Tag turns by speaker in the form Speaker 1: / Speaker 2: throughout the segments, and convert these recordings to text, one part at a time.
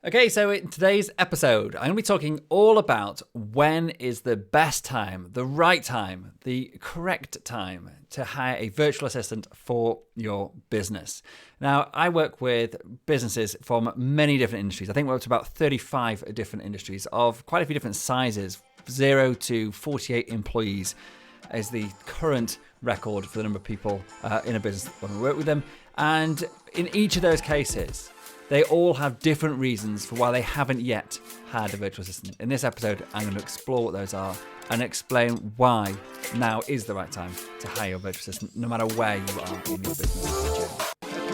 Speaker 1: Okay, so in today's episode, I'm going to be talking all about when is the best time, the right time, the correct time to hire a virtual assistant for your business. Now, I work with businesses from many different industries. I think we're up to about 35 different industries of quite a few different sizes, 0 to 48 employees is the current record for the number of people in a business when we work with them. And in each of those cases, they all have different reasons for why they haven't yet had a virtual assistant. In this episode, I'm going to explore what those are and explain why now is the right time to hire your virtual assistant, no matter where you are in your business journey.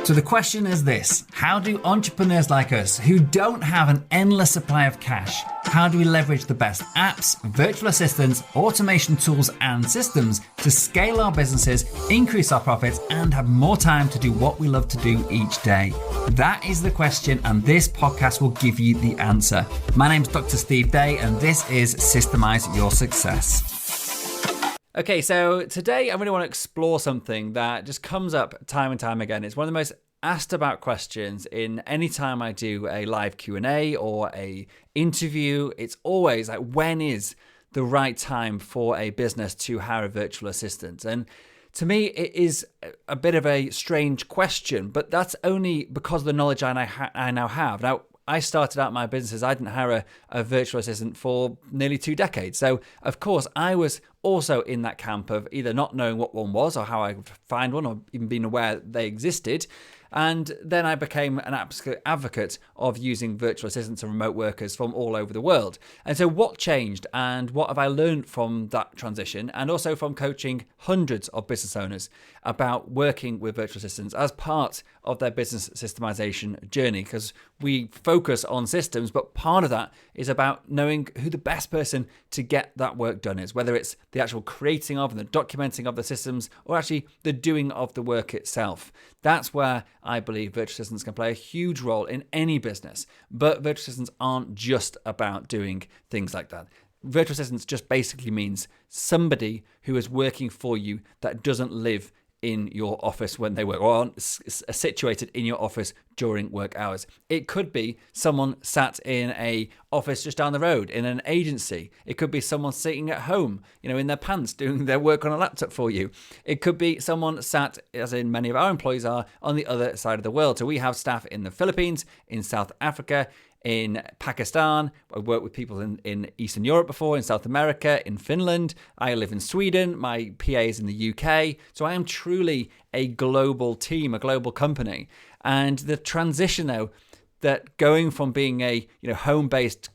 Speaker 1: So the question is this: how do entrepreneurs like us, who don't have an endless supply of cash, how do we leverage the best apps, virtual assistants, automation tools, and systems to scale our businesses, increase our profits, and have more time to do what we love to do each day? That is the question, and this podcast will give you the answer. My name's Dr. Steve Day, and this is Systemize Your Success. Okay, so today I really want to explore something that just comes up time and time again. It's one of the most asked about questions in any time I do a live Q&A or a interview. It's always like, when is the right time for a business to hire a virtual assistant? And to me, it is a bit of a strange question, but that's only because of the knowledge I now have. Now, I started out my businesses, I didn't hire a virtual assistant for nearly 2 decades. So, of course, I was also in that camp of either not knowing what one was or how I would find one or even being aware they existed. And then I became an absolute advocate of using virtual assistants and remote workers from all over the world. And so what changed and what have I learned from that transition, and also from coaching hundreds of business owners about working with virtual assistants as part of their business systemization journey? Because we focus on systems, but part of that is about knowing who the best person to get that work done is, whether it's the actual creating of and the documenting of the systems or actually the doing of the work itself. That's where I believe virtual assistants can play a huge role in any business. But virtual assistants aren't just about doing things like that. Virtual assistants just basically means somebody who is working for you that doesn't live in your office when they work, or aren't situated in your office during work hours. It could be someone sat in a office just down the road in an agency. It could be someone sitting at home, in their pants doing their work on a laptop for you. It could be someone sat, as in many of our employees are, on the other side of the world. So we have staff in the Philippines, in South Africa, in Pakistan. I've worked with people in Eastern Europe before, in South America, in Finland. I live in Sweden. My PA is in the UK. So I am truly a global team, a global company. And the transition, though, that going from being a home-based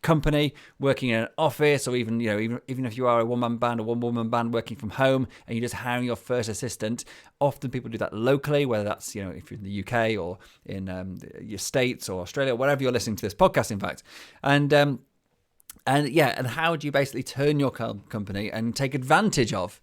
Speaker 1: company working in an office, or even if you are a one-man band or one-woman band working from home and you're just hiring your first assistant, often people do that locally, whether that's if you're in the UK or in your States or Australia, or wherever you're listening to this podcast, in fact. And how do you basically turn your company and take advantage of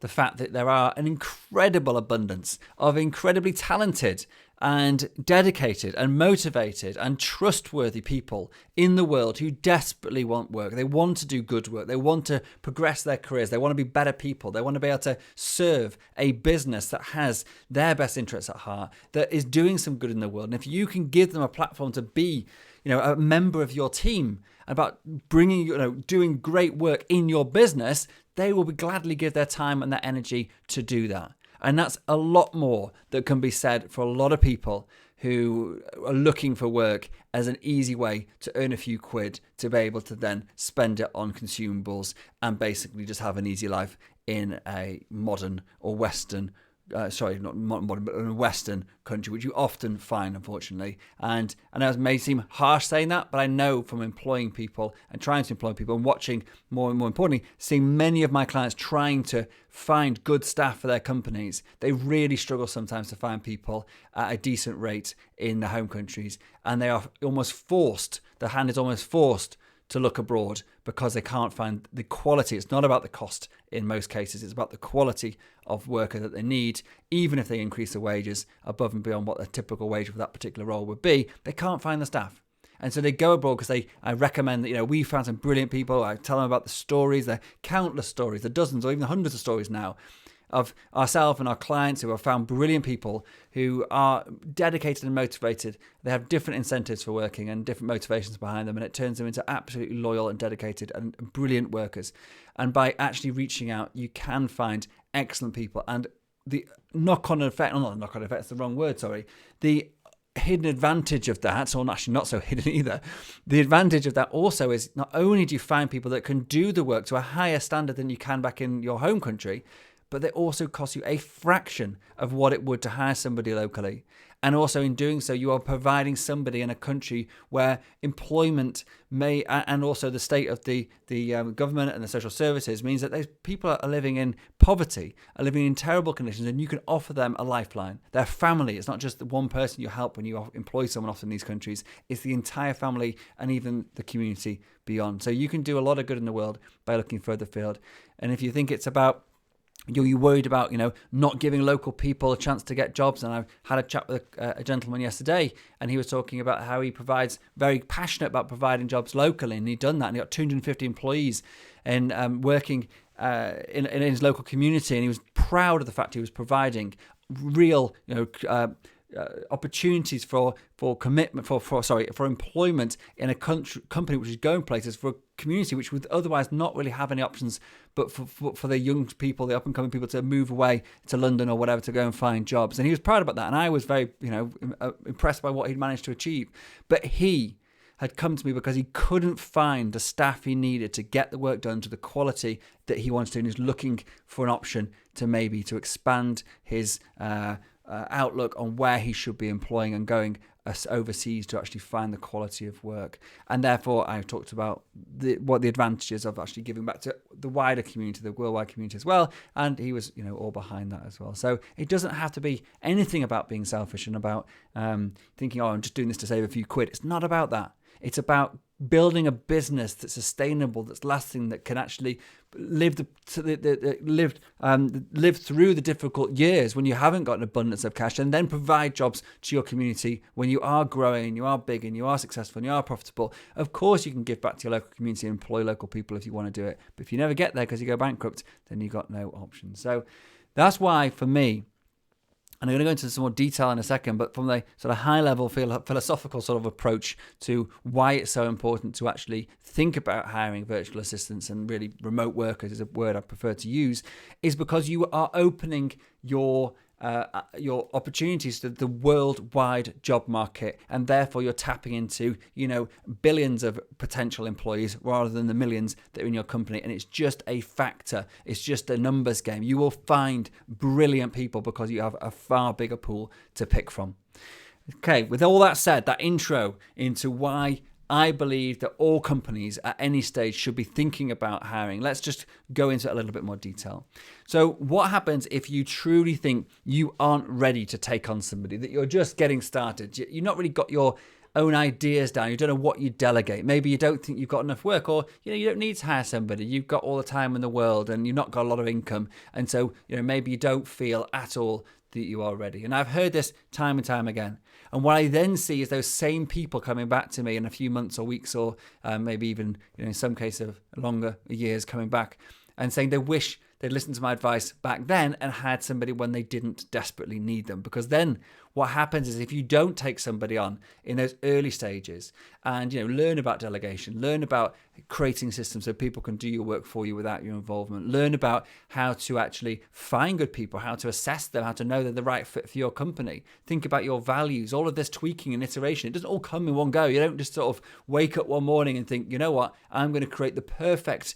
Speaker 1: the fact that there are an incredible abundance of incredibly talented and dedicated and motivated and trustworthy people in the world who desperately want work. They want to do good work. They want to progress their careers. They want to be better people. They want to be able to serve a business that has their best interests at heart, that is doing some good in the world. And if you can give them a platform to be, a member of your team, about bringing, doing great work in your business, they will gladly give their time and their energy to do that. And that's a lot more that can be said for a lot of people who are looking for work as an easy way to earn a few quid to be able to then spend it on consumables and basically just have an easy life in a modern or Western not modern, but in a Western country, which you often find, unfortunately. And I know it may seem harsh saying that, but I know from employing people and trying to employ people and watching, more and more importantly, seeing many of my clients trying to find good staff for their companies, they really struggle sometimes to find people at a decent rate in the home countries. And they are almost forced, the hand is almost forced to look abroad because they can't find the quality. It's not about the cost in most cases. It's about the quality of worker that they need. Even if they increase the wages above and beyond what a typical wage for that particular role would be, they can't find the staff. And so they go abroad because I recommend that, we found some brilliant people. I tell them about the stories, the countless stories, the dozens or even hundreds of stories now of ourselves and our clients who have found brilliant people who are dedicated and motivated. They have different incentives for working and different motivations behind them, and it turns them into absolutely loyal and dedicated and brilliant workers. And by actually reaching out, you can find excellent people. And the knock-on effect, not knock-on effect, it's the wrong word, sorry. The hidden advantage of that, or actually not so hidden either, the advantage of that also is not only do you find people that can do the work to a higher standard than you can back in your home country, but they also cost you a fraction of what it would to hire somebody locally. And also in doing so, you are providing somebody in a country where employment may, and also the state of the government and the social services means that those people are living in poverty, are living in terrible conditions, and you can offer them a lifeline. Their family, it's not just the one person you help when you employ someone often in these countries, it's the entire family and even the community beyond. So you can do a lot of good in the world by looking further afield. And if you think it's about, you're worried about, not giving local people a chance to get jobs. And I had a chat with a gentleman yesterday, and he was talking about how he provides, very passionate about providing jobs locally, and he'd done that, and he got 250 employees and working in his local community, and he was proud of the fact he was providing real, opportunities for commitment for employment in a company which is going places, for a community which would otherwise not really have any options, but for the young people, the up and coming people, to move away to London or whatever to go and find jobs. And he was proud about that, and I was very impressed by what he'd managed to achieve. But he had come to me because he couldn't find the staff he needed to get the work done to the quality that he wanted to, and he's looking for an option to expand his outlook on where he should be employing and going overseas to actually find the quality of work. And therefore, I talked about what the advantages of actually giving back to the wider community, the worldwide community as well. And he was, all behind that as well. So it doesn't have to be anything about being selfish and about thinking, I'm just doing this to save a few quid. It's not about that. It's about building a business that's sustainable, that's lasting, that can actually live through the difficult years when you haven't got an abundance of cash, and then provide jobs to your community when you are growing, you are big, and you are successful, and you are profitable. Of course, you can give back to your local community and employ local people if you want to do it. But if you never get there because you go bankrupt, then you've got no option. So that's why, for me, and I'm going to go into some more detail in a second, but from the sort of high-level philosophical sort of approach to why it's so important to actually think about hiring virtual assistants, and really remote workers is a word I prefer to use, is because you are opening your opportunities to the worldwide job market, and therefore you're tapping into billions of potential employees rather than the millions that are in your company. And it's just a factor, it's just a numbers game. You will find brilliant people because you have a far bigger pool to pick from. Okay, with all that said, that intro into why I believe that all companies at any stage should be thinking about hiring, let's just go into it a little bit more detail. So what happens if you truly think you aren't ready to take on somebody, that you're just getting started, you've not really got your own ideas down, you don't know what you delegate, maybe you don't think you've got enough work, or you don't need to hire somebody, you've got all the time in the world and you've not got a lot of income, and so maybe you don't feel at all that you are ready. And I've heard this time and time again. And what I then see is those same people coming back to me in a few months or weeks, or maybe even in some cases longer years, coming back and saying they wish they'd listened to my advice back then and had somebody when they didn't desperately need them. Because then what happens is, if you don't take somebody on in those early stages and learn about delegation, learn about creating systems so people can do your work for you without your involvement, learn about how to actually find good people, how to assess them, how to know they're the right fit for your company, think about your values, all of this tweaking and iteration, it doesn't all come in one go. You don't just sort of wake up one morning and think, you know what, I'm going to create the perfect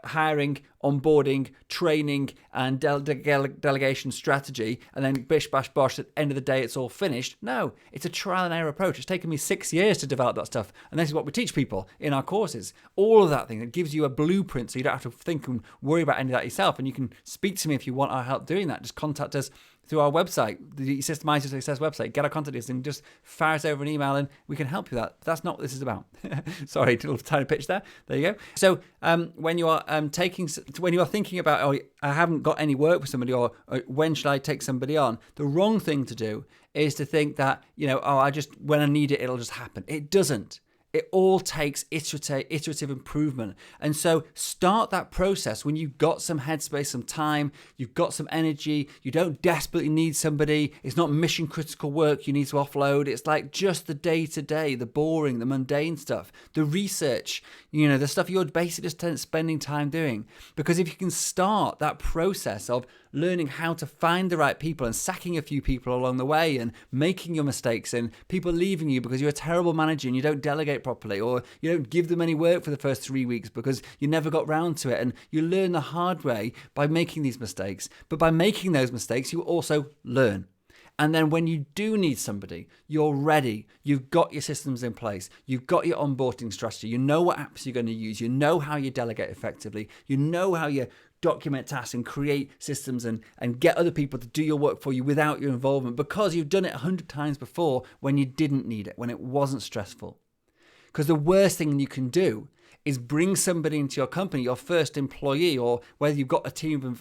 Speaker 1: hiring, onboarding, training, and delegation strategy, and then bish, bash, bosh, at the end of the day, it's all finished. No, it's a trial and error approach. It's taken me 6 years to develop that stuff, and this is what we teach people in our courses. All of that thing that gives you a blueprint, so you don't have to think and worry about any of that yourself, and you can speak to me if you want our help doing that. Just contact us through our website, the Systemize Your Success website. Get our contact list and just fire us over an email and we can help you with that. But that's not what this is about. Sorry, a little tiny pitch there. There you go. So when you are thinking about, I haven't got any work with somebody, or when should I take somebody on? The wrong thing to do is to think that, when I need it, it'll just happen. It doesn't. It all takes iterative improvement. And so start that process when you've got some headspace, some time, you've got some energy, you don't desperately need somebody, it's not mission critical work you need to offload, it's like just the day-to-day, the boring, the mundane stuff, the research, the stuff you're basically just spending time doing. Because if you can start that process of learning how to find the right people and sacking a few people along the way and making your mistakes and people leaving you because you're a terrible manager and you don't delegate properly, or you don't give them any work for the first 3 weeks because you never got round to it, and you learn the hard way by making these mistakes. But by making those mistakes, you also learn. And then when you do need somebody, you're ready. You've got your systems in place. You've got your onboarding strategy. You know what apps you're going to use. You know how you delegate effectively. You know how you document tasks and create systems and get other people to do your work for you without your involvement, because you've done it 100 times before when you didn't need it, when it wasn't stressful. Because the worst thing you can do is bring somebody into your company, your first employee, or whether you've got a team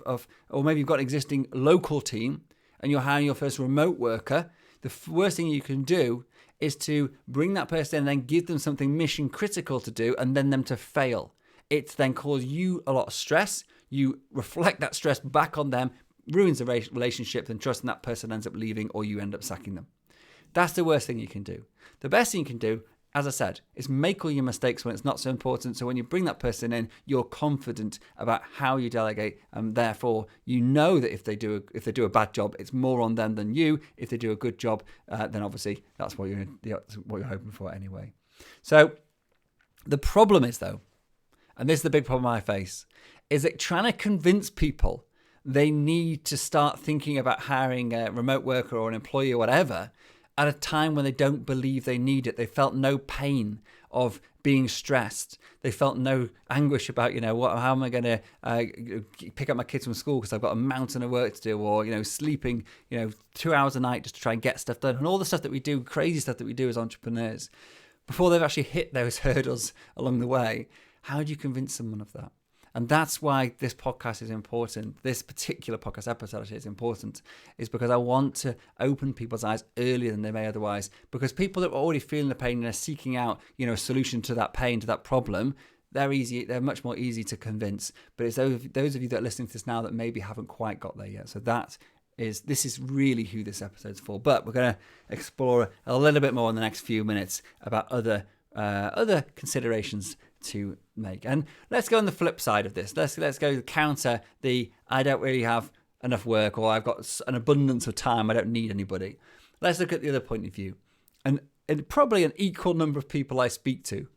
Speaker 1: or maybe you've got an existing local team and you're hiring your first remote worker. The worst thing you can do is to bring that person in and then give them something mission critical to do and then them to fail. It's then cause you a lot of stress. You reflect that stress back on them, ruins the relationship, and trust, and that person ends up leaving or you end up sacking them. That's the worst thing you can do. The best thing you can do, as I said, is make all your mistakes when it's not so important. So when you bring that person in, you're confident about how you delegate, and therefore you know that if they do a bad job, it's more on them than you. If they do a good job, then obviously that's what you're hoping for anyway. So the problem is, though, and this is the big problem I face, is that trying to convince people they need to start thinking about hiring a remote worker or an employee or whatever at a time when they don't believe they need it. They felt no pain of being stressed. They felt no anguish about, how am I going to pick up my kids from school because I've got a mountain of work to do, or, sleeping, 2 hours a night just to try and get stuff done, and all the stuff that we do, crazy stuff that we do as entrepreneurs, before they've actually hit those hurdles along the way. How do you convince someone of that? And that's why this podcast is important. This particular podcast episode actually is important, is because I want to open people's eyes earlier than they may otherwise. Because people that are already feeling the pain and are seeking out, a solution to that pain, to that problem, they're much more easy to convince. But it's those of you that are listening to this now that maybe haven't quite got there yet. So this is really who this episode's for. But we're going to explore a little bit more in the next few minutes about other considerations to make. And let's go on the flip side of this. Let's go counter the I don't really have enough work, or I've got an abundance of time, I don't need anybody. Let's look at the other point of view. And probably an equal number of people I speak to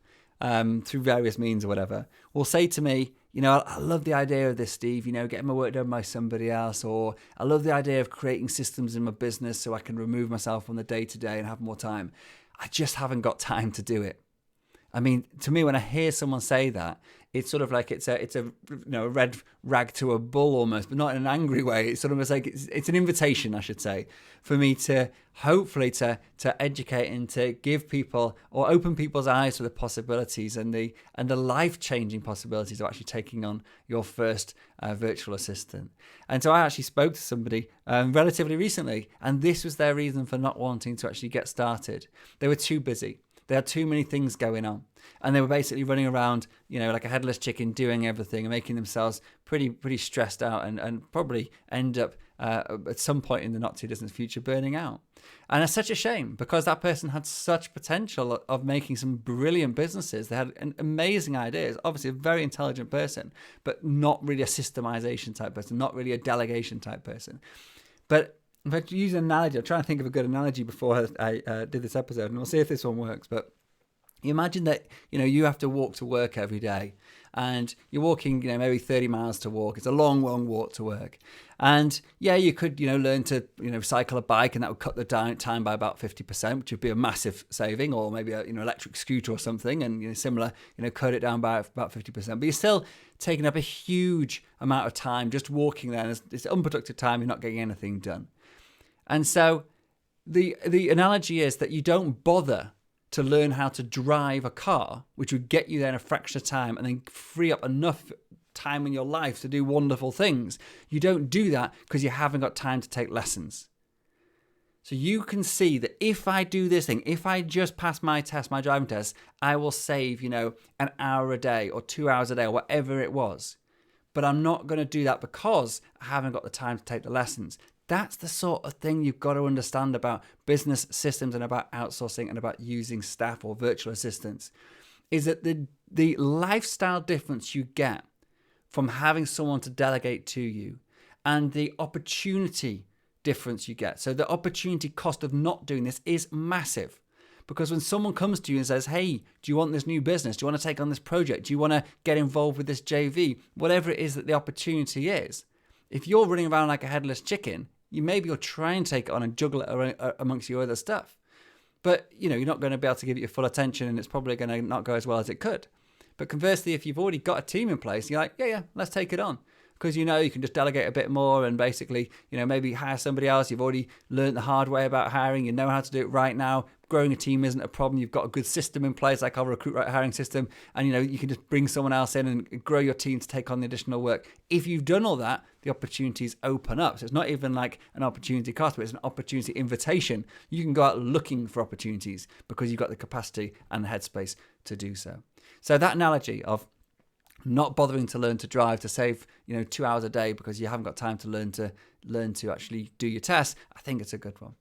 Speaker 1: through various means or whatever will say to me, I love the idea of this, Steve, getting my work done by somebody else, or I love the idea of creating systems in my business so I can remove myself from the day-to-day and have more time. I just haven't got time to do it. I mean, to me, when I hear someone say that, it's sort of like it's a red rag to a bull almost, but not in an angry way. It's sort of like it's an invitation, I should say, for me to hopefully to educate and to give people or open people's eyes to the possibilities and the life-changing possibilities of actually taking on your first virtual assistant. And so I actually spoke to somebody relatively recently, and this was their reason for not wanting to actually get started. They were too busy. They had too many things going on, and they were basically running around, like a headless chicken, doing everything and making themselves pretty stressed out, and probably end up at some point in the not too distant future burning out. And it's such a shame, because that person had such potential of making some brilliant businesses. They had amazing ideas, obviously a very intelligent person, but not really a systemization type person, not really a delegation type person. But if I use an analogy, I'm trying to think of a good analogy before I did this episode, and we'll see if this one works. But you imagine that, you have to walk to work every day, and you're walking, maybe 30 miles to walk. It's a long, long walk to work. And yeah, you could, learn to, cycle a bike, and that would cut the time by about 50%, which would be a massive saving, or maybe a, electric scooter or something, and similar, cut it down by about 50%. But you're still taking up a huge amount of time just walking there, and it's unproductive time. You're not getting anything done. And so the analogy is that you don't bother to learn how to drive a car, which would get you there in a fraction of time and then free up enough time in your life to do wonderful things. You don't do that because you haven't got time to take lessons. So you can see that if I do this thing, if I just pass my test, my driving test, I will save, an hour a day or 2 hours a day or whatever it was. But I'm not going to do that because I haven't got the time to take the lessons. That's the sort of thing you've got to understand about business systems and about outsourcing and about using staff or virtual assistants, is that the lifestyle difference you get from having someone to delegate to you and the opportunity difference you get. So the opportunity cost of not doing this is massive, because when someone comes to you and says, hey, do you want this new business? Do you want to take on this project? Do you want to get involved with this JV? Whatever it is that the opportunity is. If you're running around like a headless chicken, maybe you'll try and take it on and juggle it amongst your other stuff. But, you're not going to be able to give it your full attention, and it's probably going to not go as well as it could. But conversely, if you've already got a team in place, you're like, yeah, let's take it on. Because you can just delegate a bit more and basically, maybe hire somebody else. You've already learned the hard way about hiring. You know how to do it right now. Growing a team isn't a problem. You've got a good system in place, like our Recruit Right hiring system. And, you can just bring someone else in and grow your team to take on the additional work. If you've done all that, the opportunities open up. So it's not even like an opportunity cost, but it's an opportunity invitation. You can go out looking for opportunities because you've got the capacity and the headspace to do so. So that analogy of not bothering to learn to drive to save 2 hours a day because you haven't got time to learn to actually do your tests, I think it's a good one.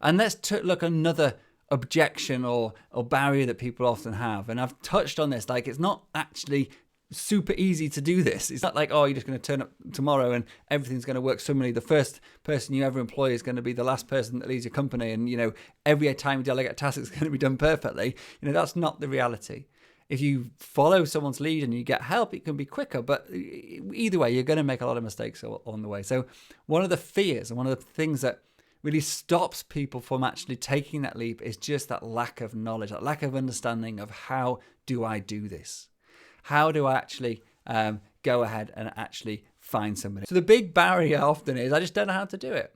Speaker 1: And let's look at another objection or barrier that people often have. And I've touched on this, like it's not actually super easy to do this. It's not like, oh, you're just going to turn up tomorrow and everything's going to work swimmingly. The first person you ever employ is going to be the last person that leaves your company, and every time you delegate a task, it's going to be done perfectly. That's not the reality. If you follow someone's lead and you get help, it can be quicker. But either way, you're going to make a lot of mistakes on the way. So one of the fears and one of the things that really stops people from actually taking that leap is just that lack of knowledge, that lack of understanding of how do I do this? How do I actually go ahead and actually find somebody? So the big barrier often is I just don't know how to do it.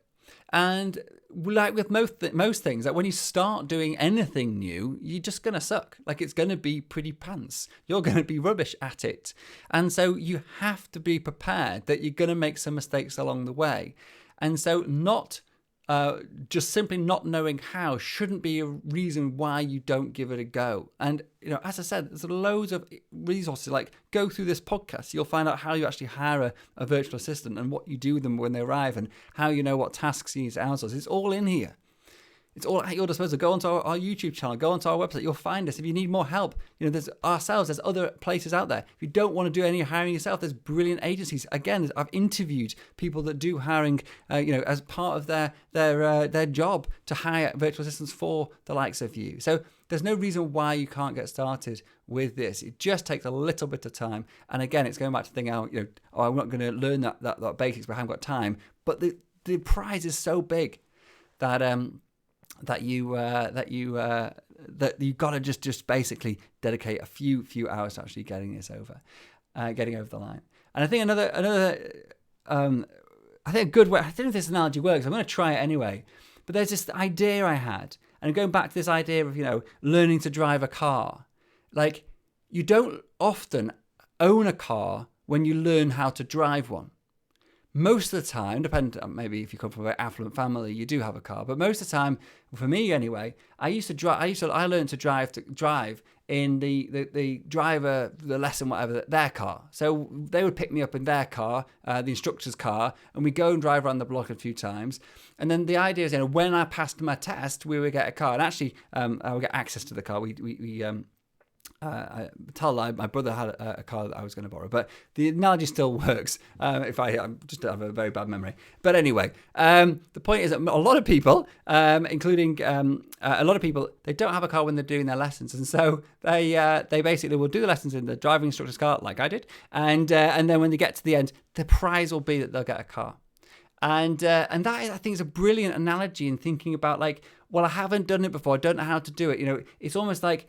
Speaker 1: And like with most things, like when you start doing anything new, you're just going to suck. Like it's going to be pretty pants. You're going to be rubbish at it. And so you have to be prepared that you're going to make some mistakes along the way. And so just simply not knowing how shouldn't be a reason why you don't give it a go. And, as I said, there's loads of resources, like go through this podcast. You'll find out how you actually hire a virtual assistant and what you do with them when they arrive and how you know what tasks you need to outsource. It's all in here. It's all at your disposal. Go onto our YouTube channel, go onto our website. You'll find us. If you need more help, there's other places out there. If you don't want to do any hiring yourself, there's brilliant agencies. Again, I've interviewed people that do hiring, as part of their job to hire virtual assistants for the likes of you. So there's no reason why you can't get started with this. It just takes a little bit of time. And again, it's going back to thinking, I'm not going to learn that basics, but I haven't got time. But the prize is so big that you got to just basically dedicate a few hours to actually getting over the line. And I think I think a good way, I don't know if this analogy works, I'm going to try it anyway, but there's this idea I had, and going back to this idea of, learning to drive a car. Like, you don't often own a car when you learn how to drive one. Most of the time, maybe if you come from a very affluent family, you do have a car. But most of the time, for me anyway, I learned to drive in the driver, the lesson, whatever, their car. So they would pick me up in their car, the instructor's car, and we go and drive around the block a few times. And then the idea is, when I passed my test, we would get a car. And actually, I would get access to the car. My brother had a car that I was going to borrow, but the analogy still works. If I just have a very bad memory, but anyway, the point is that a lot of people, including a lot of people, they don't have a car when they're doing their lessons, and so they basically will do the lessons in the driving instructor's car, like I did, and then when they get to the end, the prize will be that they'll get a car. And that I think is a brilliant analogy in thinking about, like, well, I haven't done it before, I don't know how to do it. It's almost like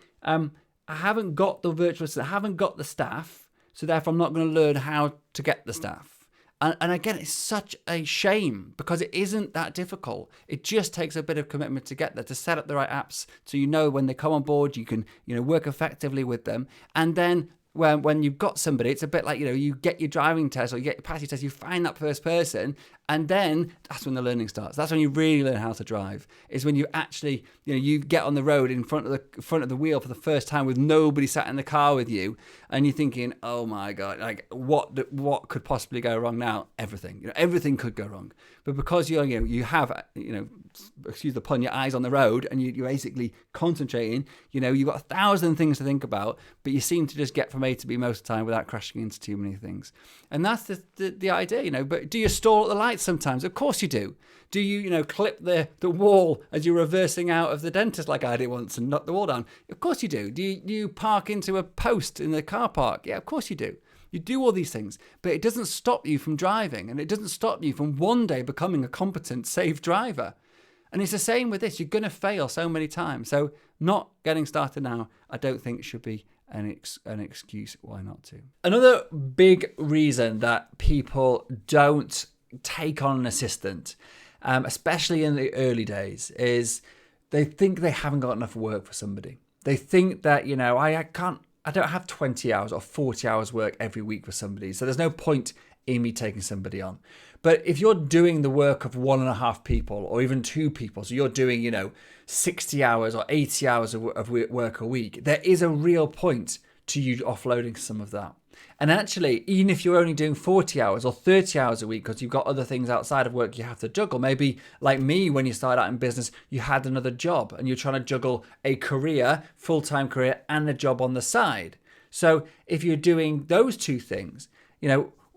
Speaker 1: I haven't got the virtual assistant, I haven't got the staff, so therefore I'm not going to learn how to get the staff. And again, it's such a shame because it isn't that difficult. It just takes a bit of commitment to get there, to set up the right apps so when they come on board, you can work effectively with them. And then when you've got somebody, it's a bit like, you get your driving test or you get your passing test, you find that first person And then that's when the learning starts. That's when you really learn how to drive. Is when you actually, you get on the road in front of the wheel for the first time with nobody sat in the car with you, and you're thinking, oh my God, like what could possibly go wrong now? Everything. Everything could go wrong. But because you have, excuse the pun, your eyes on the road, and you're basically concentrating, you've got 1,000 things to think about, but you seem to just get from A to B most of the time without crashing into too many things. And that's the idea, But do you stall at the lights sometimes? Of course you do. Do you, clip the wall as you're reversing out of the dentist like I did once and knock the wall down? Of course you do. Do you park into a post in the car park? Yeah, of course you do. You do all these things, but it doesn't stop you from driving, and it doesn't stop you from one day becoming a competent, safe driver. And it's the same with this. You're going to fail so many times. So not getting started now, I don't think should be an excuse why not to. Another big reason that people don't take on an assistant, especially in the early days, is they think they haven't got enough work for somebody. They think that, I don't have 20 hours or 40 hours work every week for somebody, so there's no point in me taking somebody on. But if you're doing the work of 1.5 people or even 2 people, so you're doing, 60 hours or 80 hours of work a week, there is a real point to you offloading some of that. And actually, even if you're only doing 40 hours or 30 hours a week because you've got other things outside of work you have to juggle, maybe like me, when you started out in business, you had another job and you're trying to juggle a career, full-time career, and a job on the side. So if you're doing those 2 things,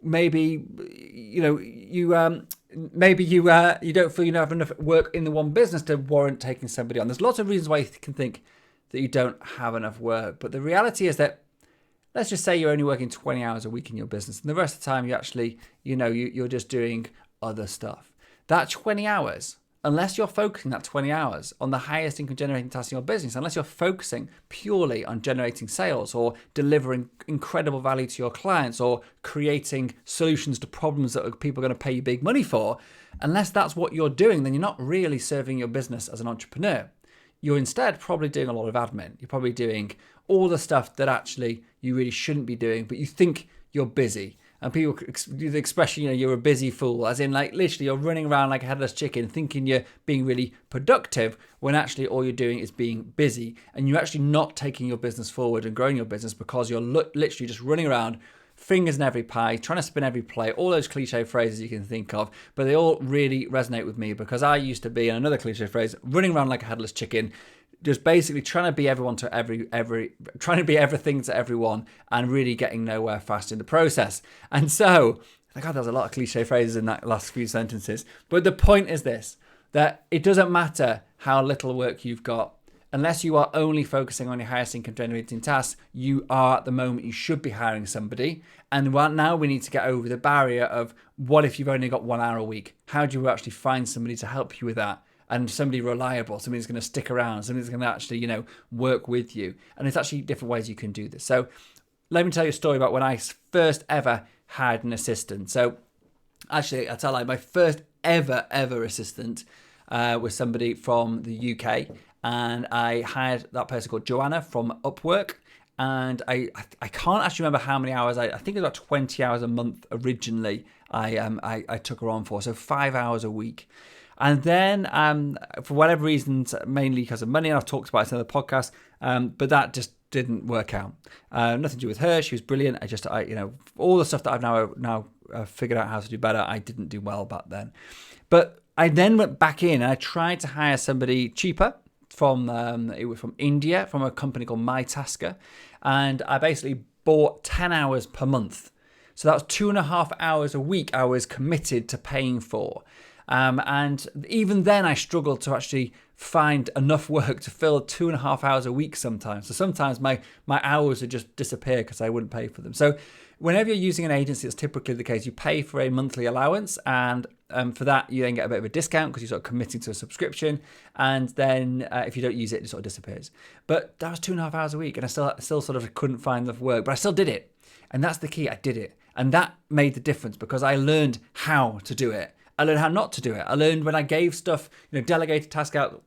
Speaker 1: maybe you don't feel you have enough work in the one business to warrant taking somebody on. There's lots of reasons why you can think that you don't have enough work, but the reality is that, let's just say you're only working 20 hours a week in your business, and the rest of the time you actually, you're just doing other stuff. That 20 hours, unless you're focusing that 20 hours on the highest income generating task in your business, unless you're focusing purely on generating sales or delivering incredible value to your clients or creating solutions to problems that people are going to pay you big money for, unless that's what you're doing, then you're not really serving your business as an entrepreneur. You're instead probably doing a lot of admin. You're probably doing all the stuff that actually you really shouldn't be doing, but you think you're busy. And people do the expression, you're a busy fool, as in like literally you're running around like a headless chicken thinking you're being really productive when actually all you're doing is being busy, and you're actually not taking your business forward and growing your business because you're literally just running around, fingers in every pie, trying to spin every plate, all those cliche phrases you can think of, but they all really resonate with me because I used to be, in another cliche phrase, running around like a headless chicken, just basically trying to be everyone to trying to be everything to everyone and really getting nowhere fast in the process. And so, God, there's a lot of cliche phrases in that last few sentences. But the point is this, that it doesn't matter how little work you've got, unless you are only focusing on your highest income generating tasks, you are at the moment you should be hiring somebody. And now we need to get over the barrier of what if you've only got 1 hour a week? How do you actually find somebody to help you with that? And somebody reliable, somebody who's going to stick around, somebody who's going to actually, work with you. And there's actually different ways you can do this. So let me tell you a story about when I first ever had an assistant. So actually, I'll tell you, my first ever assistant was somebody from the UK. And I hired that person called Joanna from Upwork. And I can't actually remember how many hours. I think it was about 20 hours a month originally I took her on for. So 5 hours a week. And then, for whatever reasons, mainly because of money, and I've talked about it in the podcast, but that just didn't work out. Nothing to do with her; she was brilliant. All the stuff that I've now figured out how to do better, I didn't do well back then. But I then went back in and I tried to hire somebody cheaper from India, from a company called MyTasker, and I basically bought 10 hours per month. So that was 2.5 hours a week I was committed to paying for. And even then I struggled to actually find enough work to fill 2.5 hours a week sometimes. So sometimes my hours would just disappear because I wouldn't pay for them. So whenever you're using an agency, it's typically the case. You pay for a monthly allowance, and for that you then get a bit of a discount because you're sort of committing to a subscription. And then if you don't use it, it sort of disappears. But that was 2.5 hours a week, and I still sort of couldn't find enough work, but I still did it. And that's the key. I did it. And that made the difference because I learned how to do it. I learned how not to do it. I learned when I gave stuff, delegated task out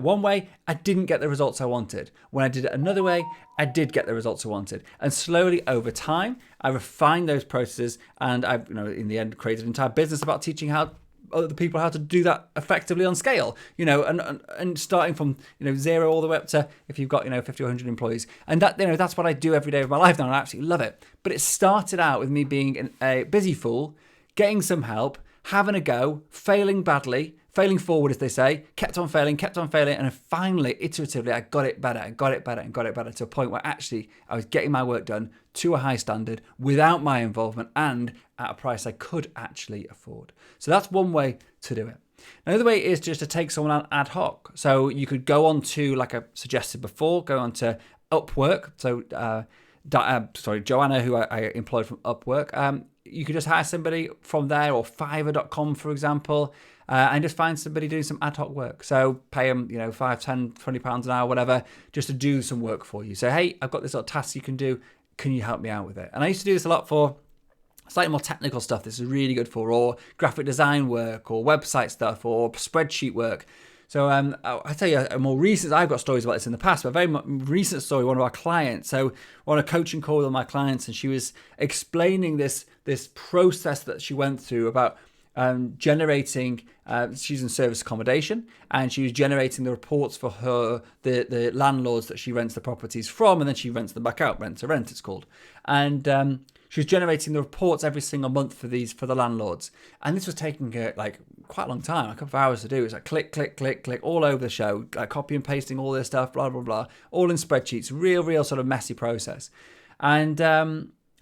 Speaker 1: one way, I didn't get the results I wanted. When I did it another way, I did get the results I wanted. And slowly over time, I refined those processes, and I've, in the end, created an entire business about teaching other people how to do that effectively on scale, and starting from, 0 all the way up to if you've got, 50 or 100 employees. And that, that's what I do every day of my life now, and I absolutely love it. But it started out with me being a busy fool, getting some help, having a go, failing badly, failing forward, as they say, kept on failing, and finally, iteratively, I got it better to a point where actually I was getting my work done to a high standard without my involvement and at a price I could actually afford. So that's one way to do it. Another way is just to take someone on ad hoc. So you could go on to, like I suggested before, go on to Upwork. So, Joanna, who I employed from Upwork, you could just hire somebody from there, or Fiverr.com, for example, and just find somebody doing some ad hoc work. So pay them, £5, £10, £20 an hour, whatever, just to do some work for you. So, hey, I've got this little task you can do. Can you help me out with it? And I used to do this a lot for slightly more technical stuff. This is really good for, or graphic design work, or website stuff, or spreadsheet work. So I'll tell you a more recent, I've got stories about this in the past, but a very recent story, one of our clients. So we're on a coaching call with one of my clients, and she was explaining this process that she went through about generating, she's in service accommodation, and she was generating the reports for the landlords that she rents the properties from, and then she rents them back out, rent to rent it's called. And she was generating the reports every single month for the landlords. And this was taking her like quite a long time, a couple of hours to do. It was like click, click, click, click, all over the show, like copy and pasting all this stuff, blah, blah, blah, all in spreadsheets, real sort of messy process. And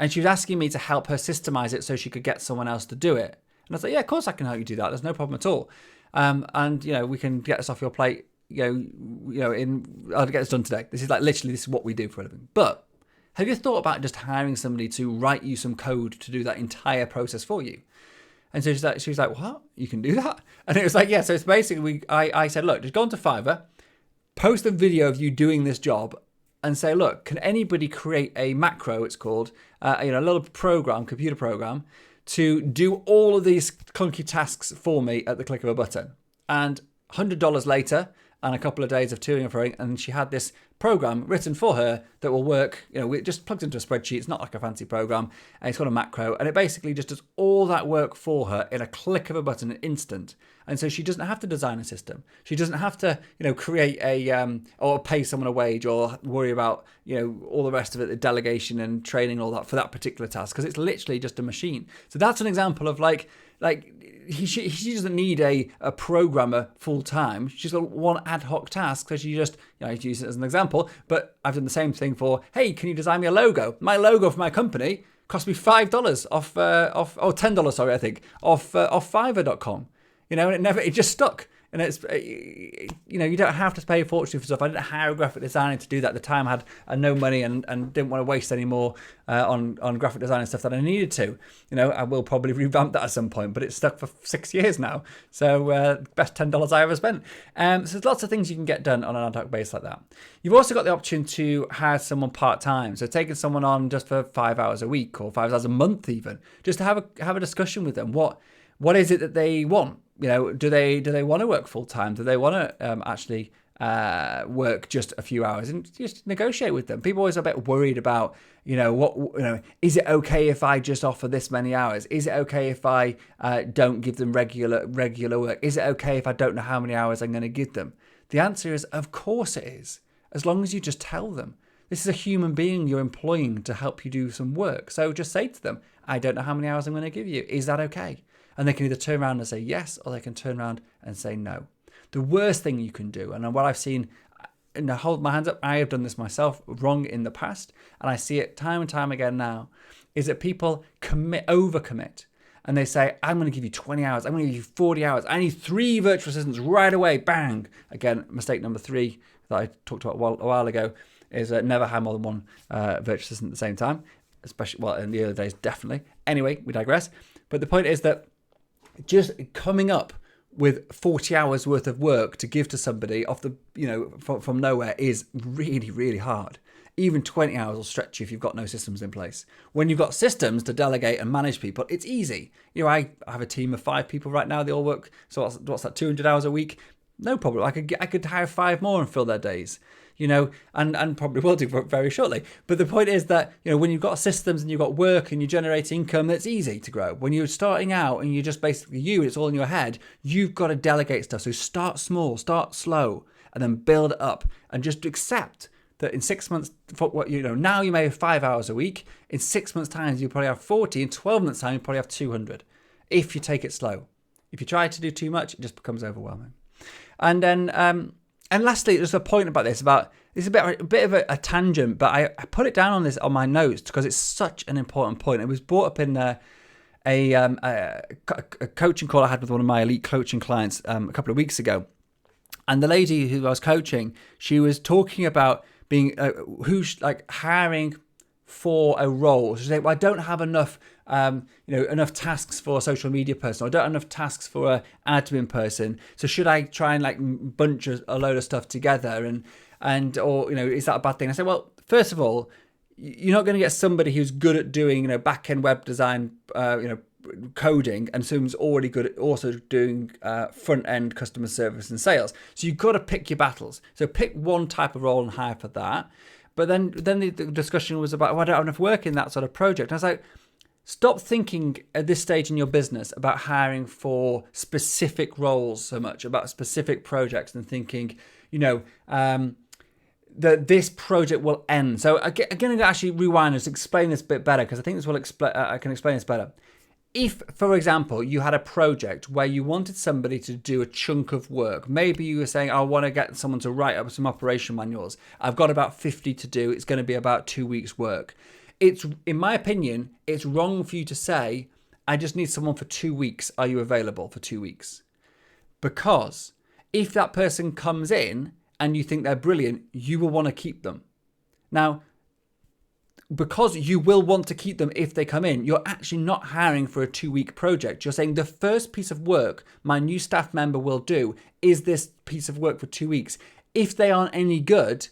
Speaker 1: she was asking me to help her systemize it so she could get someone else to do it. And I was like, yeah, of course I can help you do that. There's no problem at all. And we can get this off your plate, I'll get this done today. This is what we do for a living. But have you thought about just hiring somebody to write you some code to do that entire process for you? And so she was like, what? You can do that? And it was like, yeah. So it's basically, I said, look, just go onto Fiverr, post a video of you doing this job, and say, look, can anybody create a macro, it's called, a little computer program, to do all of these clunky tasks for me at the click of a button? And $100 later, and a couple of days of toing and froing, and she had this program written for her that will work, it just plugs into a spreadsheet. It's not like a fancy program, and it's got a macro, and it basically just does all that work for her in a click of a button, an instant. And so she doesn't have to design a system. She doesn't have to, create or pay someone a wage, or worry about, all the rest of it, the delegation and training, all that for that particular task, because it's literally just a machine. So that's an example of she doesn't need a programmer full time. She's got one ad hoc task, so she just, I use it as an example, but I've done the same thing for, hey, can you design me a logo? My logo for my company cost me $5 off $10, sorry, I think, off Fiverr.com. And it just stuck. And it's, you don't have to pay a fortune for stuff. I didn't hire a graphic designer to do that. At the time, I had no money and didn't want to waste any more on graphic design and stuff that I needed to. I will probably revamp that at some point, but it's stuck for 6 years now. So best $10 I ever spent. So there's lots of things you can get done on an ad hoc basis like that. You've also got the option to hire someone part-time. So taking someone on just for 5 hours a week, or 5 hours a month even, just to have a discussion with them. What is it that they want? Do they want to work full time? Do they want to actually work just a few hours, and just negotiate with them? People always are a bit worried about, is it okay if I just offer this many hours? Is it okay if I don't give them regular work? Is it okay if I don't know how many hours I'm going to give them? The answer is, of course it is, as long as you just tell them. This is a human being you're employing to help you do some work. So just say to them, I don't know how many hours I'm going to give you. Is that okay? And they can either turn around and say yes, or they can turn around and say no. The worst thing you can do, and what I've seen, and I hold my hands up, I have done this myself wrong in the past, and I see it time and time again now, is that people overcommit. And they say, I'm going to give you 20 hours, I'm going to give you 40 hours, I need 3 virtual assistants right away, bang. Again, mistake number 3 that I talked about a while ago is never hire more than one virtual assistant at the same time, especially, in the early days, definitely. Anyway, we digress. But the point is that just coming up with 40 hours worth of work to give to somebody off the, from nowhere is really, really hard. Even 20 hours will stretch you if you've got no systems in place. When you've got systems to delegate and manage people, it's easy. I have a team of 5 people right now. They all work. So what's that? 200 hours a week? No problem. I could hire 5 more and fill their days. And probably will do very shortly. But the point is that, when you've got systems and you've got work and you generate income, it's easy to grow. When you're starting out and you're just basically it's all in your head, you've got to delegate stuff. So start small, start slow, and then build up, and just accept that in 6 months, now you may have 5 hours a week. In 6 months' time, you probably have 40. In 12 months' time, you probably have 200. If you take it slow. If you try to do too much, it just becomes overwhelming. And then, and lastly, there's a point about this. It's a bit of a tangent, but I put it down on my notes because it's such an important point. It was brought up in a coaching call I had with one of my elite coaching clients a couple of weeks ago. And the lady who I was coaching, she was talking about being hiring for a role. She said, "Well, I don't have enough, enough tasks for a social media person. Or I don't have enough tasks for an admin person. So should I try and bunch a load of stuff together? Or is that a bad thing?" I said, "Well, first of all, you're not going to get somebody who's good at doing, back-end web design, coding, and who's already good at also doing front-end customer service and sales. So you've got to pick your battles. So pick one type of role and hire for that." But then the discussion was about, I don't have enough work in that sort of project. And I was like, stop thinking at this stage in your business about hiring for specific roles so much, about specific projects, and thinking, that this project will end. So I'm going to actually rewind and just explain this a bit better, because I think this will I can explain this better. If, for example, you had a project where you wanted somebody to do a chunk of work, maybe you were saying, I want to get someone to write up some operation manuals. I've got about 50 to do. It's going to be about 2 weeks' work. In my opinion, it's wrong for you to say, I just need someone for 2 weeks. Are you available for 2 weeks? Because if that person comes in and you think they're brilliant, you will want to keep them. Now, because you will want to keep them if they come in, you're actually not hiring for a 2-week project. You're saying the first piece of work my new staff member will do is this piece of work for 2 weeks. If they aren't any good,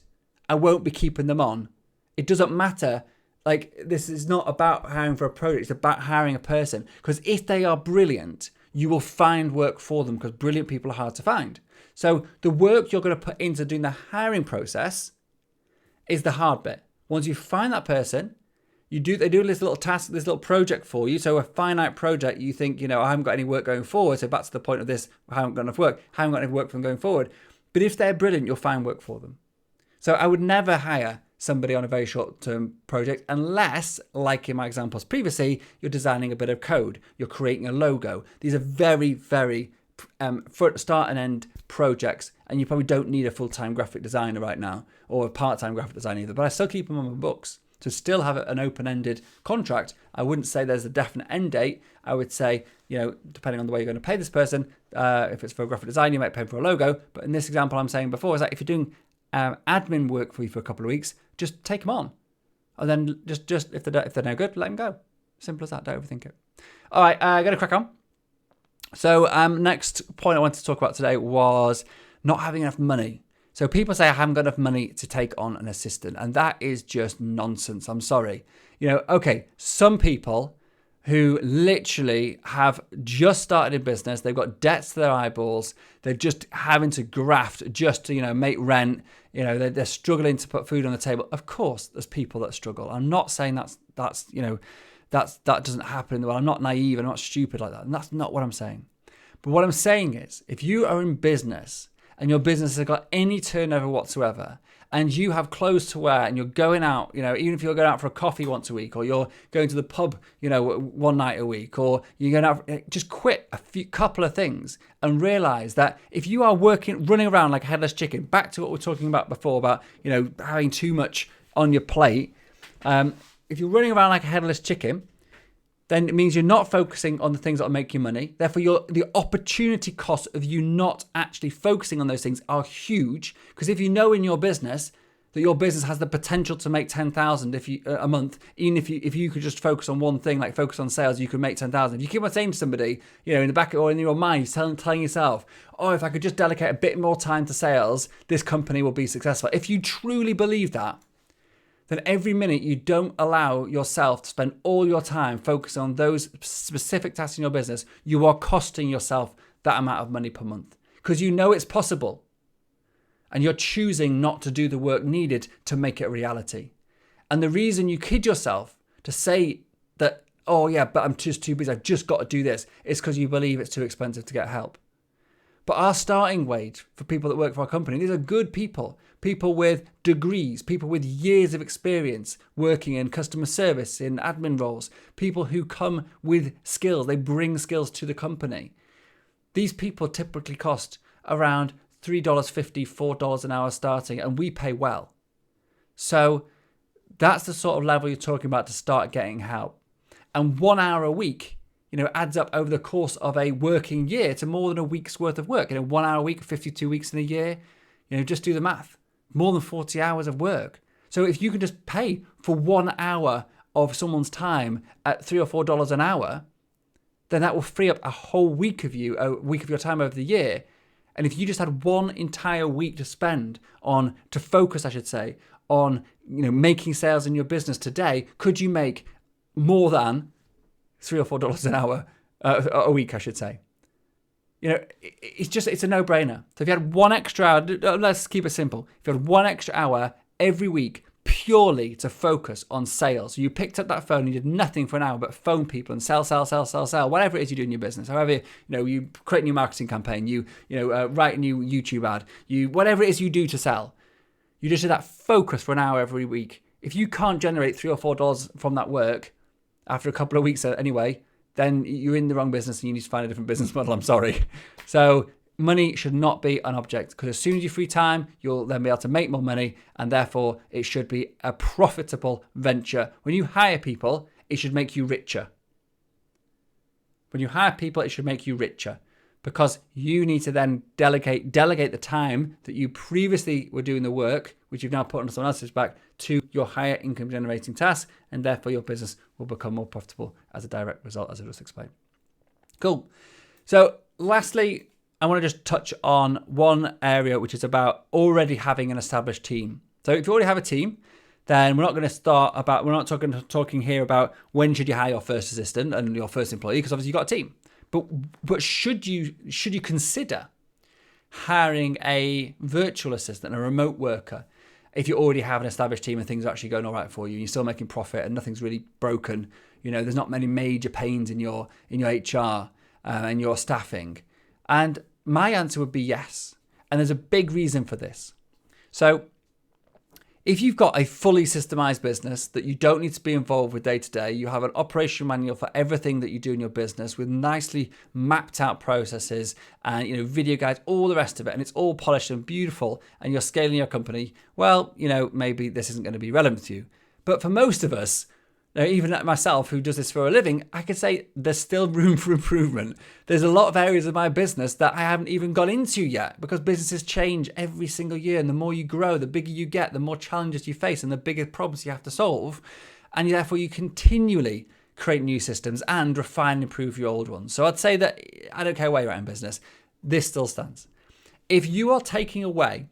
Speaker 1: I won't be keeping them on. It doesn't matter. This is not about hiring for a project. It's about hiring a person. Because if they are brilliant, you will find work for them, because brilliant people are hard to find. So the work you're going to put into doing the hiring process is the hard bit. Once you find that person, they do this little task, this little project for you. So a finite project, you think, I haven't got any work going forward. So back to the point of this, I haven't got enough work. I haven't got enough work from going forward. But if they're brilliant, you'll find work for them. So I would never hire somebody on a very short-term project unless, like in my examples previously, you're designing a bit of code, you're creating a logo. These are very, very start and end projects, and you probably don't need a full-time graphic designer right now, or a part-time graphic designer either, but I still keep them on my books to still have an open-ended contract. I wouldn't say there's a definite end date. I would say, depending on the way you're going to pay this person, if it's for a graphic design, you might pay them for a logo. But in this example I'm saying before, is that if you're doing admin work for you for a couple of weeks, just take them on. And then just if they're no good, let them go. Simple as that. Don't overthink it. All right, going to crack on. So next point I wanted to talk about today was not having enough money. So people say I haven't got enough money to take on an assistant, and that is just nonsense. I'm sorry. Okay, some people who literally have just started in business, they've got debts to their eyeballs, they're just having to graft just to, make rent, they're struggling to put food on the table. Of course, there's people that struggle. I'm not saying that doesn't happen in the world. I'm not naive, I'm not stupid like that. And that's not what I'm saying. But what I'm saying is, if you are in business and your business has got any turnover whatsoever, and you have clothes to wear, and you're going out, even if you're going out for a coffee once a week, or you're going to the pub, one night a week, or you're going out, just quit couple of things and realize that if you are running around like a headless chicken, back to what we were talking about before about, having too much on your plate. If you're running around like a headless chicken, then it means you're not focusing on the things that will make you money. Therefore, the opportunity cost of you not actually focusing on those things are huge. Because if you know in your business, that your business has the potential to make 10,000 a month, even if you could just focus on one thing, like focus on sales, you could make 10,000. If you keep on saying to somebody, in the back or in your mind, telling yourself, oh, if I could just delegate a bit more time to sales, this company will be successful. If you truly believe that, then every minute you don't allow yourself to spend all your time focusing on those specific tasks in your business, you are costing yourself that amount of money per month, because you know it's possible. And you're choosing not to do the work needed to make it a reality. And the reason you kid yourself to say that, oh yeah, but I'm just too busy, I've just got to do this, is because you believe it's too expensive to get help. But our starting wage for people that work for our company, these are good people with degrees, people with years of experience working in customer service, in admin roles, people who come with skills, they bring skills to the company. These people typically cost around $3.50, $4 an hour starting, and we pay well. So that's the sort of level you're talking about to start getting help. And 1 hour a week, adds up over the course of a working year to more than a week's worth of work. 1 hour a week, 52 weeks in a year, just do the math. More than 40 hours of work. So if you can just pay for 1 hour of someone's time at $3 or $4 an hour, then that will free up a whole week of your time over the year. And if you just had one entire week to focus on making sales in your business today, could you make more than $3 or $4 an hour a week, I should say? It's a no-brainer. So if you had one extra hour, let's keep it simple. If you had 1 extra hour every week purely to focus on sales, so you picked up that phone, you did nothing for an hour but phone people and sell, whatever it is you do in your business. However, you create a new marketing campaign, you write a new YouTube ad, whatever it is you do to sell, you just do that focus for an hour every week. If you can't generate $3 or $4 from that work after a couple of weeks anyway, then you're in the wrong business and you need to find a different business model. I'm sorry. So money should not be an object, because as soon as you free time, you'll then be able to make more money, and therefore it should be a profitable venture. When you hire people, it should make you richer. Because you need to then delegate the time that you previously were doing the work, which you've now put on someone else's back, to your higher income generating tasks, and therefore your business will become more profitable as a direct result, as I just explained. Cool. So lastly, I want to just touch on one area, which is about already having an established team. So if you already have a team, then we're not talking here about when should you hire your first assistant and your first employee, because obviously you've got a team. But should you consider hiring a virtual assistant, a remote worker, if you already have an established team and things are actually going all right for you, and you're still making profit and nothing's really broken, there's not many major pains in your HR and your staffing? And my answer would be yes. And there's a big reason for this. So if you've got a fully systemized business that you don't need to be involved with day to day, you have an operation manual for everything that you do in your business with nicely mapped out processes and video guides, all the rest of it, and it's all polished and beautiful, and you're scaling your company, well, maybe this isn't going to be relevant to you. But for most of us, even myself who does this for a living, I could say there's still room for improvement. There's a lot of areas of my business that I haven't even got into yet, because businesses change every single year. And the more you grow, the bigger you get, the more challenges you face and the bigger problems you have to solve. And therefore you continually create new systems and refine and improve your old ones. So I'd say that I don't care where you're at in business, this still stands. If you are taking away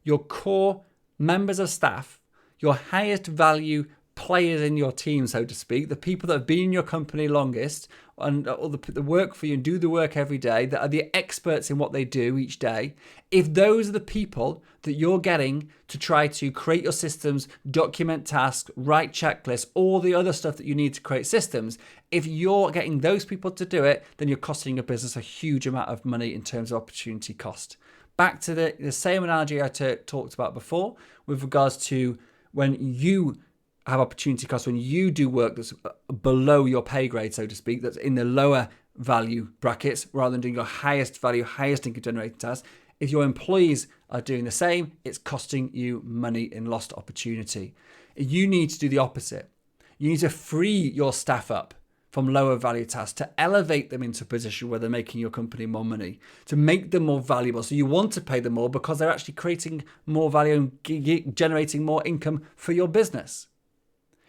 Speaker 1: your core members of staff, your highest value players in your team, so to speak, the people that have been in your company longest and all the work for you and do the work every day, that are the experts in what they do each day, if those are the people that you're getting to try to create your systems, document tasks, write checklists, all the other stuff that you need to create systems, if you're getting those people to do it, then you're costing your business a huge amount of money in terms of opportunity cost. Back to the same analogy I talked about before with regards to when you have opportunity costs, when you do work that's below your pay grade, so to speak, that's in the lower value brackets, rather than doing your highest value, highest income generating tasks. If your employees are doing the same, it's costing you money in lost opportunity. You need to do the opposite. You need to free your staff up from lower value tasks, to elevate them into a position where they're making your company more money, to make them more valuable. So you want to pay them more because they're actually creating more value and generating more income for your business.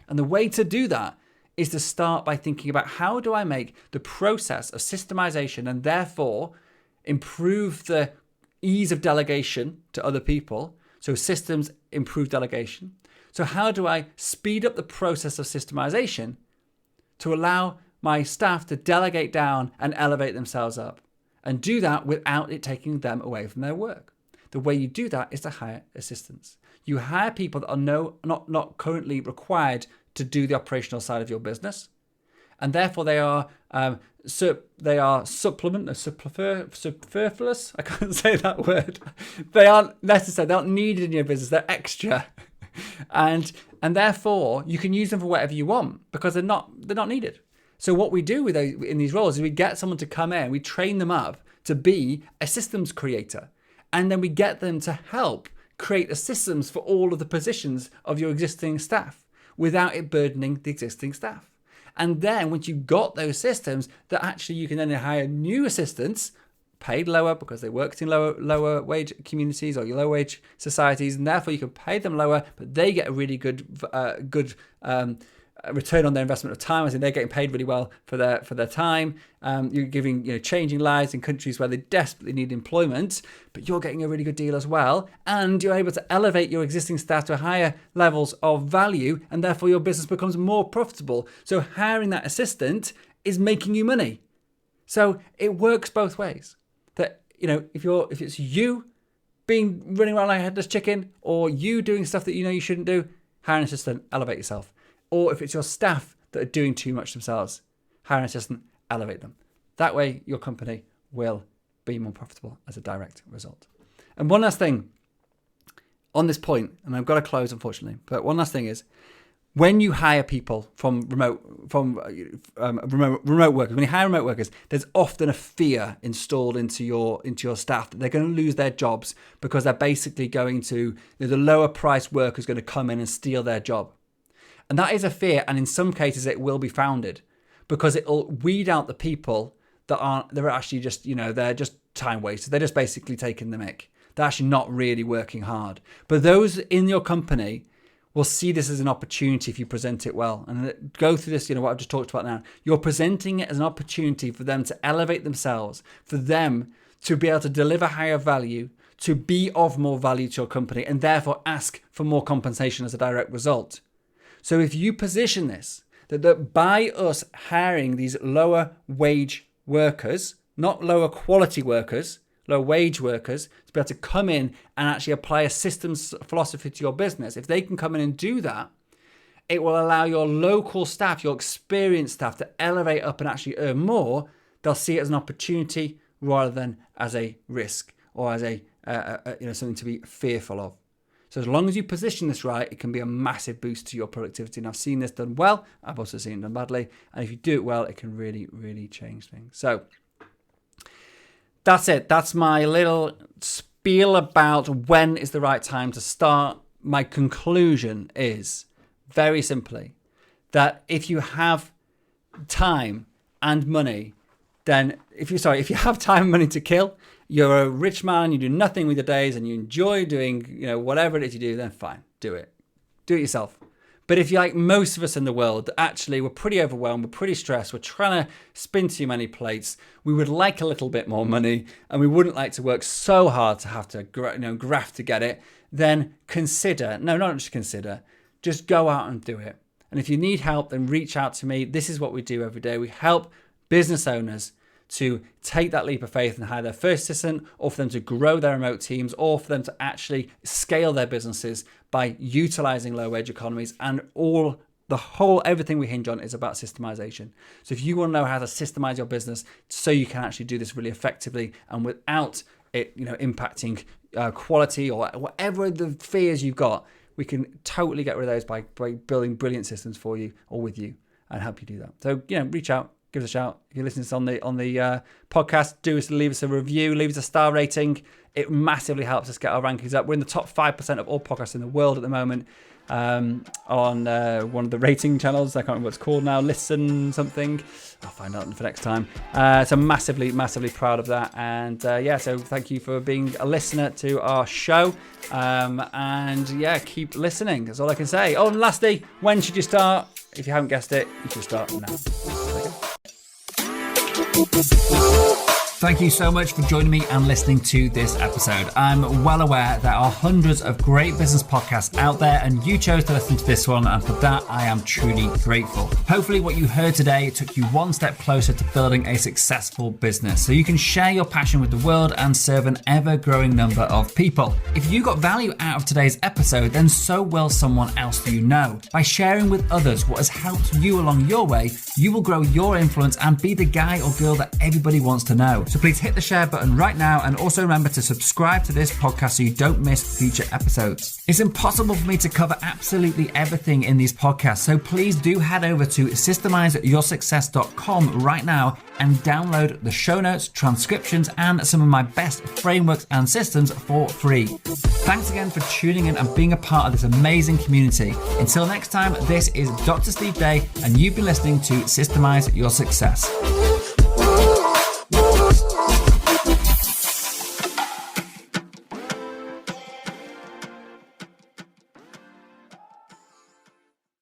Speaker 1: And the way to do that is to start by thinking about, how do I make the process of systemization and therefore improve the ease of delegation to other people? So systems improve delegation. So how do I speed up the process of systemization to allow my staff to delegate down and elevate themselves up, and do that without it taking them away from their work? The way you do that is to hire assistants. You hire people that are not currently required to do the operational side of your business, and therefore they are superfluous. I can't say that word. They aren't necessary. They aren't needed in your business. They're extra, and therefore you can use them for whatever you want because they're not needed. So what we do in these roles is we get someone to come in, we train them up to be a systems creator, and then we get them to help create the systems for all of the positions of your existing staff without it burdening the existing staff. And then once you've got those systems, that actually you can then hire new assistants, paid lower because they worked in lower wage communities or your low wage societies, and therefore you can pay them lower, but they get a really good return on their investment of time. As in, they're getting paid really well for their time. You're giving changing lives in countries where they desperately need employment, but you're getting a really good deal as well, and you're able to elevate your existing staff to higher levels of value, and therefore your business becomes more profitable. So hiring that assistant is making you money. So it works both ways. That if it's you running around like a headless chicken, or you doing stuff that you shouldn't do, hire an assistant, elevate yourself. Or if it's your staff that are doing too much themselves, hire an assistant, elevate them. That way, your company will be more profitable as a direct result. And one last thing on this point, and I've got to close, unfortunately, but one last thing is, when you hire people from remote workers, when you hire remote workers, there's often a fear installed into your staff that they're going to lose their jobs because they're basically going to, the lower priced worker is going to come in and steal their job. And that is a fear, and in some cases it will be founded, because it'll weed out the people they're actually just, they're just time wasters. They're just basically taking the mick. They're actually not really working hard. But those in your company will see this as an opportunity if you present it well. And go through this, what I've just talked about now. You're presenting it as an opportunity for them to elevate themselves, for them to be able to deliver higher value, to be of more value to your company, and therefore ask for more compensation as a direct result. So if you position this, that by us hiring these lower wage workers, not lower quality workers, low wage workers, to be able to come in and actually apply a systems philosophy to your business, if they can come in and do that, it will allow your local staff, your experienced staff, to elevate up and actually earn more. They'll see it as an opportunity rather than as a risk or as something to be fearful of. So as long as you position this right, it can be a massive boost to your productivity. And I've seen this done well. I've also seen it done badly. And if you do it well, it can really, really change things. So that's it. That's my little spiel about when is the right time to start. My conclusion is very simply that if you have time and money, then if you have time and money to kill, you're a rich man, you do nothing with your days, and you enjoy doing, whatever it is you do, then fine, do it. Do it yourself. But if you're like most of us in the world, actually we're pretty overwhelmed, we're pretty stressed, we're trying to spin too many plates, we would like a little bit more money, and we wouldn't like to work so hard to have to graft to get it, then just go out and do it. And if you need help, then reach out to me. This is what we do every day. We help business owners to take that leap of faith and hire their first assistant, or for them to grow their remote teams, or for them to actually scale their businesses by utilizing low wage economies. And everything we hinge on is about systemization. So if you want to know how to systemize your business so you can actually do this really effectively and without it, impacting quality or whatever the fears you've got, we can totally get rid of those by building brilliant systems for you or with you and help you do that. So, reach out. Give us a shout. If you're listening to this on the podcast, leave us a review, leave us a star rating. It massively helps us get our rankings up. We're in the top 5% of all podcasts in the world at the moment. on one of the rating channels. I can't remember what it's called now. Listen something. I'll find out for next time. So massively proud of that. And so thank you for being a listener to our show. Keep listening. That's all I can say. Oh, and lastly, when should you start? If you haven't guessed it, you should start now. Thank you so much for joining me and listening to this episode. I'm well aware there are hundreds of great business podcasts out there, and you chose to listen to this one, and for that, I am truly grateful. Hopefully what you heard today took you one step closer to building a successful business, so you can share your passion with the world and serve an ever-growing number of people. If you got value out of today's episode, then so will someone else you know. By sharing with others what has helped you along your way, you will grow your influence and be the guy or girl that everybody wants to know. So please hit the share button right now, and also remember to subscribe to this podcast so you don't miss future episodes. It's impossible for me to cover absolutely everything in these podcasts, so please do head over to systemizeyoursuccess.com right now and download the show notes, transcriptions, and some of my best frameworks and systems for free. Thanks again for tuning in and being a part of this amazing community. Until next time, this is Dr. Steve Day, and you've been listening to Systemize Your Success.